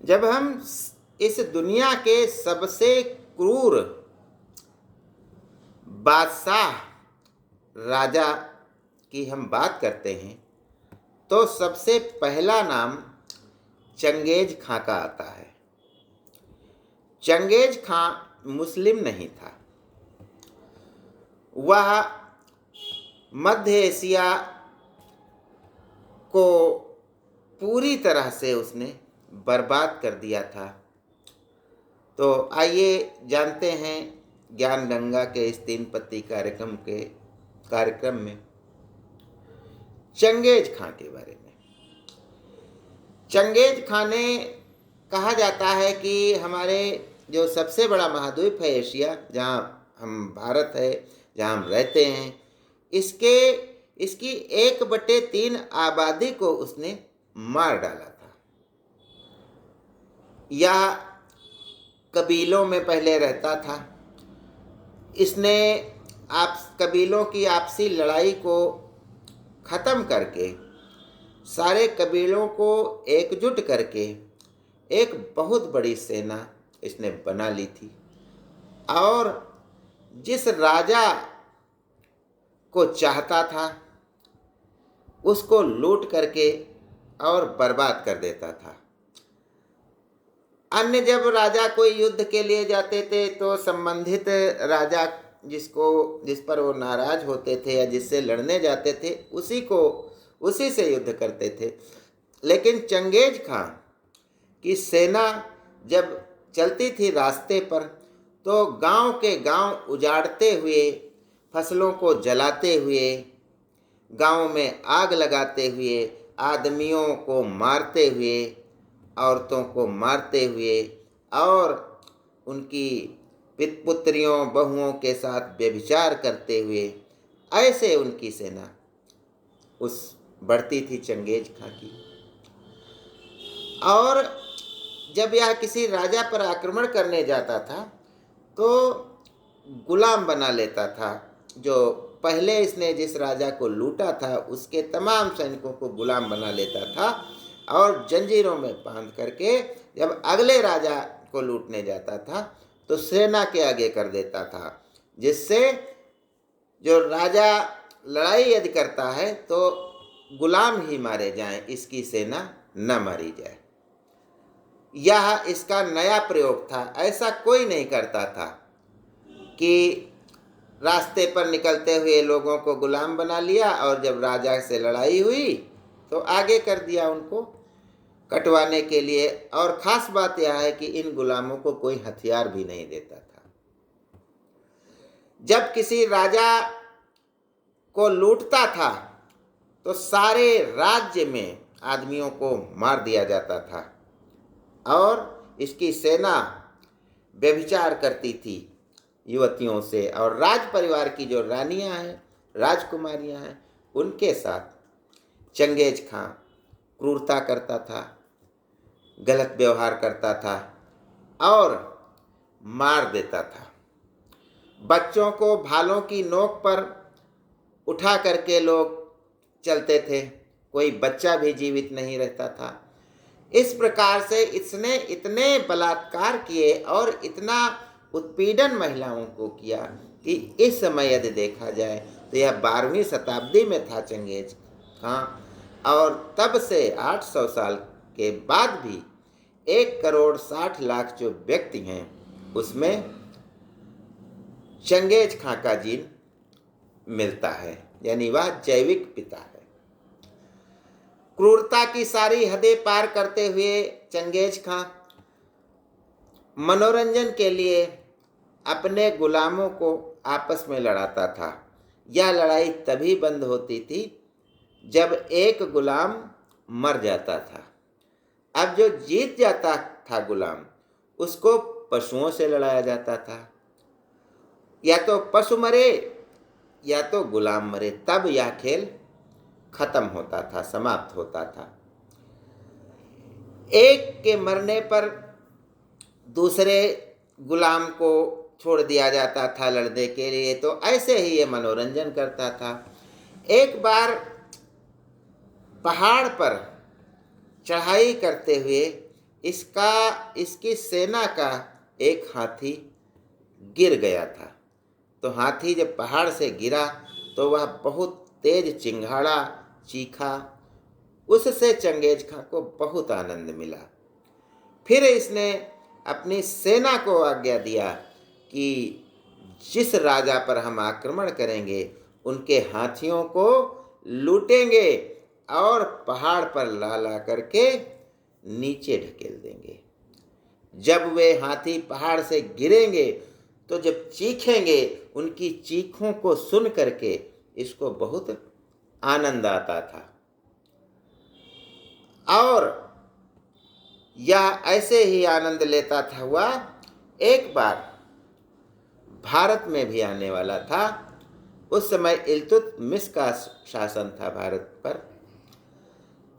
जब हम इस दुनिया के सबसे क्रूर बादशाह राजा की हम बात करते हैं तो सबसे पहला नाम चंगेज खां का आता है। चंगेज खां मुस्लिम नहीं था। वह मध्य एशिया को पूरी तरह से उसने बर्बाद कर दिया था। तो आइए जानते हैं ज्ञान गंगा के इस 3 पत्ती कार्यक्रम में चंगेज खां के बारे में। चंगेज खां ने कहा जाता है कि हमारे जो सबसे बड़ा महाद्वीप है एशिया, जहाँ हम भारत है, जहाँ हम रहते हैं, इसकी 1/3 आबादी को उसने मार डाला था। यह कबीलों में पहले रहता था। इसने कबीलों की आपसी लड़ाई को ख़त्म करके सारे कबीलों को एकजुट करके एक बहुत बड़ी सेना इसने बना ली थी और जिस राजा को चाहता था उसको लूट करके और बर्बाद कर देता था। अन्य जब राजा कोई युद्ध के लिए जाते थे तो संबंधित राजा जिस पर वो नाराज होते थे या जिससे लड़ने जाते थे उसी से युद्ध करते थे। लेकिन चंगेज खां की सेना जब चलती थी रास्ते पर तो गांव के गांव उजाड़ते हुए, फसलों को जलाते हुए, गांव में आग लगाते हुए, आदमियों को मारते हुए, औरतों को मारते हुए और उनकी पुत्रियों बहुओं के साथ व्यभिचार करते हुए, ऐसे उनकी सेना बढ़ती थी चंगेज खां की। और जब यह किसी राजा पर आक्रमण करने जाता था तो गुलाम बना लेता था। जो पहले इसने जिस राजा को लूटा था उसके तमाम सैनिकों को गुलाम बना लेता था और जंजीरों में बांध करके जब अगले राजा को लूटने जाता था तो सेना के आगे कर देता था, जिससे जो राजा लड़ाई यदि करता है तो गुलाम ही मारे जाएं, इसकी सेना न मारी जाए। यह इसका नया प्रयोग था। ऐसा कोई नहीं करता था कि रास्ते पर निकलते हुए लोगों को गुलाम बना लिया और जब राजा से लड़ाई हुई तो आगे कर दिया उनको कटवाने के लिए। और ख़ास बात यह है कि इन गुलामों को कोई हथियार भी नहीं देता था। जब किसी राजा को लूटता था तो सारे राज्य में आदमियों को मार दिया जाता था और इसकी सेना व्यभिचार करती थी युवतियों से और राज परिवार की जो रानियां हैं, राजकुमारियां हैं, उनके साथ चंगेज खां क्रूरता करता था, गलत व्यवहार करता था और मार देता था। बच्चों को भालों की नोक पर उठा करके लोग चलते थे, कोई बच्चा भी जीवित नहीं रहता था। इस प्रकार से इसने इतने बलात्कार किए और इतना उत्पीड़न महिलाओं को किया कि इस समय यदि देखा जाए तो यह 12वीं शताब्दी में था चंगेज खां, और तब से 800 साल के बाद भी 1,60,00,000 जो व्यक्ति हैं उसमें चंगेज खां का जीन मिलता है, यानी वह जैविक पिता है। क्रूरता की सारी हदें पार करते हुए चंगेज खां मनोरंजन के लिए अपने गुलामों को आपस में लड़ाता था। यह लड़ाई तभी बंद होती थी जब एक गुलाम मर जाता था। अब जो जीत जाता था गुलाम, उसको पशुओं से लड़ाया जाता था। या तो पशु मरे या तो गुलाम मरे, तब यह खेल खत्म होता था, समाप्त होता था। एक के मरने पर दूसरे गुलाम को छोड़ दिया जाता था लड़ने के लिए। तो ऐसे ही ये मनोरंजन करता था। एक बार पहाड़ पर चढ़ाई करते हुए इसकी सेना का एक हाथी गिर गया था। तो हाथी जब पहाड़ से गिरा तो वह बहुत तेज चिंघाड़ा चीखा। उससे चंगेज खां को बहुत आनंद मिला। फिर इसने अपनी सेना को आज्ञा दिया कि जिस राजा पर हम आक्रमण करेंगे उनके हाथियों को लूटेंगे और पहाड़ पर ला ला करके नीचे ढकेल देंगे। जब वे हाथी पहाड़ से गिरेंगे तो जब चीखेंगे, उनकी चीखों को सुन करके इसको बहुत आनंद आता था। और यह ऐसे ही आनंद लेता था हुआ एक बार भारत में भी आने वाला था। उस समय इल्तुतमिश का शासन था भारत पर।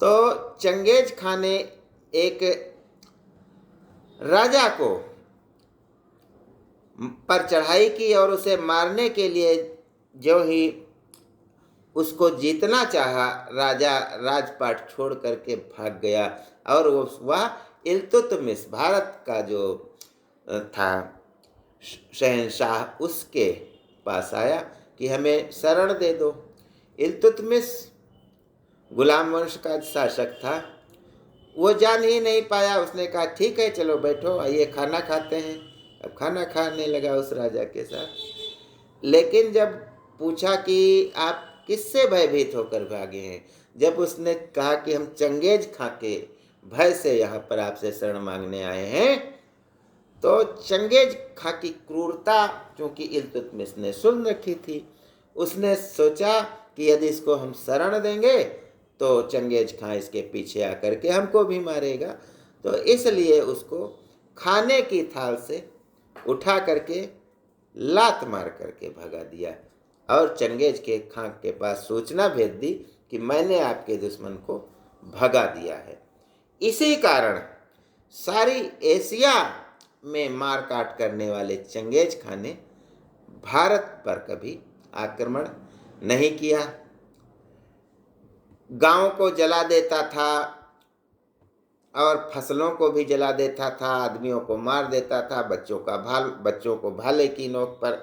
तो चंगेज खां ने एक राजा को पर चढ़ाई की और उसे मारने के लिए जो ही उसको जीतना चाहा, राजा राजपाट छोड़ करके भाग गया। और वह इल्तुतमिश भारत का जो था शहंशाह, उसके पास आया कि हमें शरण दे दो। इल्तुतमिश गुलाम वंश का शासक था। वो जान ही नहीं पाया। उसने कहा ठीक है, चलो बैठो, आइए खाना खाते हैं। अब खाना खाने लगा उस राजा के साथ। लेकिन जब पूछा कि आप किससे भयभीत होकर भागे हैं, जब उसने कहा कि हम चंगेज खां के भय से यहाँ पर आपसे शरण मांगने आए हैं, तो चंगेज खां की क्रूरता क्योंकि इल्तुतमिश ने सुन रखी थी, उसने सोचा कि यदि इसको हम शरण देंगे तो चंगेज खां इसके पीछे आकर के हमको भी मारेगा। तो इसलिए उसको खाने की थाल से उठा करके लात मार करके भगा दिया और चंगेज के खां के पास सूचना भेज दी कि मैंने आपके दुश्मन को भगा दिया है। इसी कारण सारी एशिया में मार काट करने वाले चंगेज खां ने भारत पर कभी आक्रमण नहीं किया। गांव को जला देता था और फसलों को भी जला देता था, आदमियों को मार देता था, बच्चों को भाले की नोक पर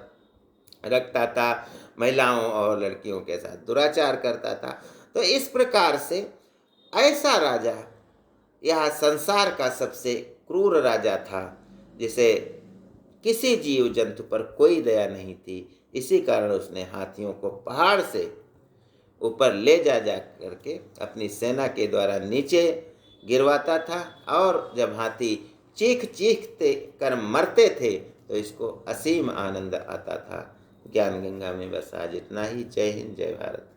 रखता था, महिलाओं और लड़कियों के साथ दुराचार करता था। तो इस प्रकार से ऐसा राजा यह संसार का सबसे क्रूर राजा था, जिसे किसी जीव जंतु पर कोई दया नहीं थी। इसी कारण उसने हाथियों को पहाड़ से ऊपर ले जा करके अपनी सेना के द्वारा नीचे गिरवाता था। और जब हाथी चीखते कर मरते थे तो इसको असीम आनंद आता था। ज्ञान गंगा में बस आज इतना ही। जय हिंद, जय भारत।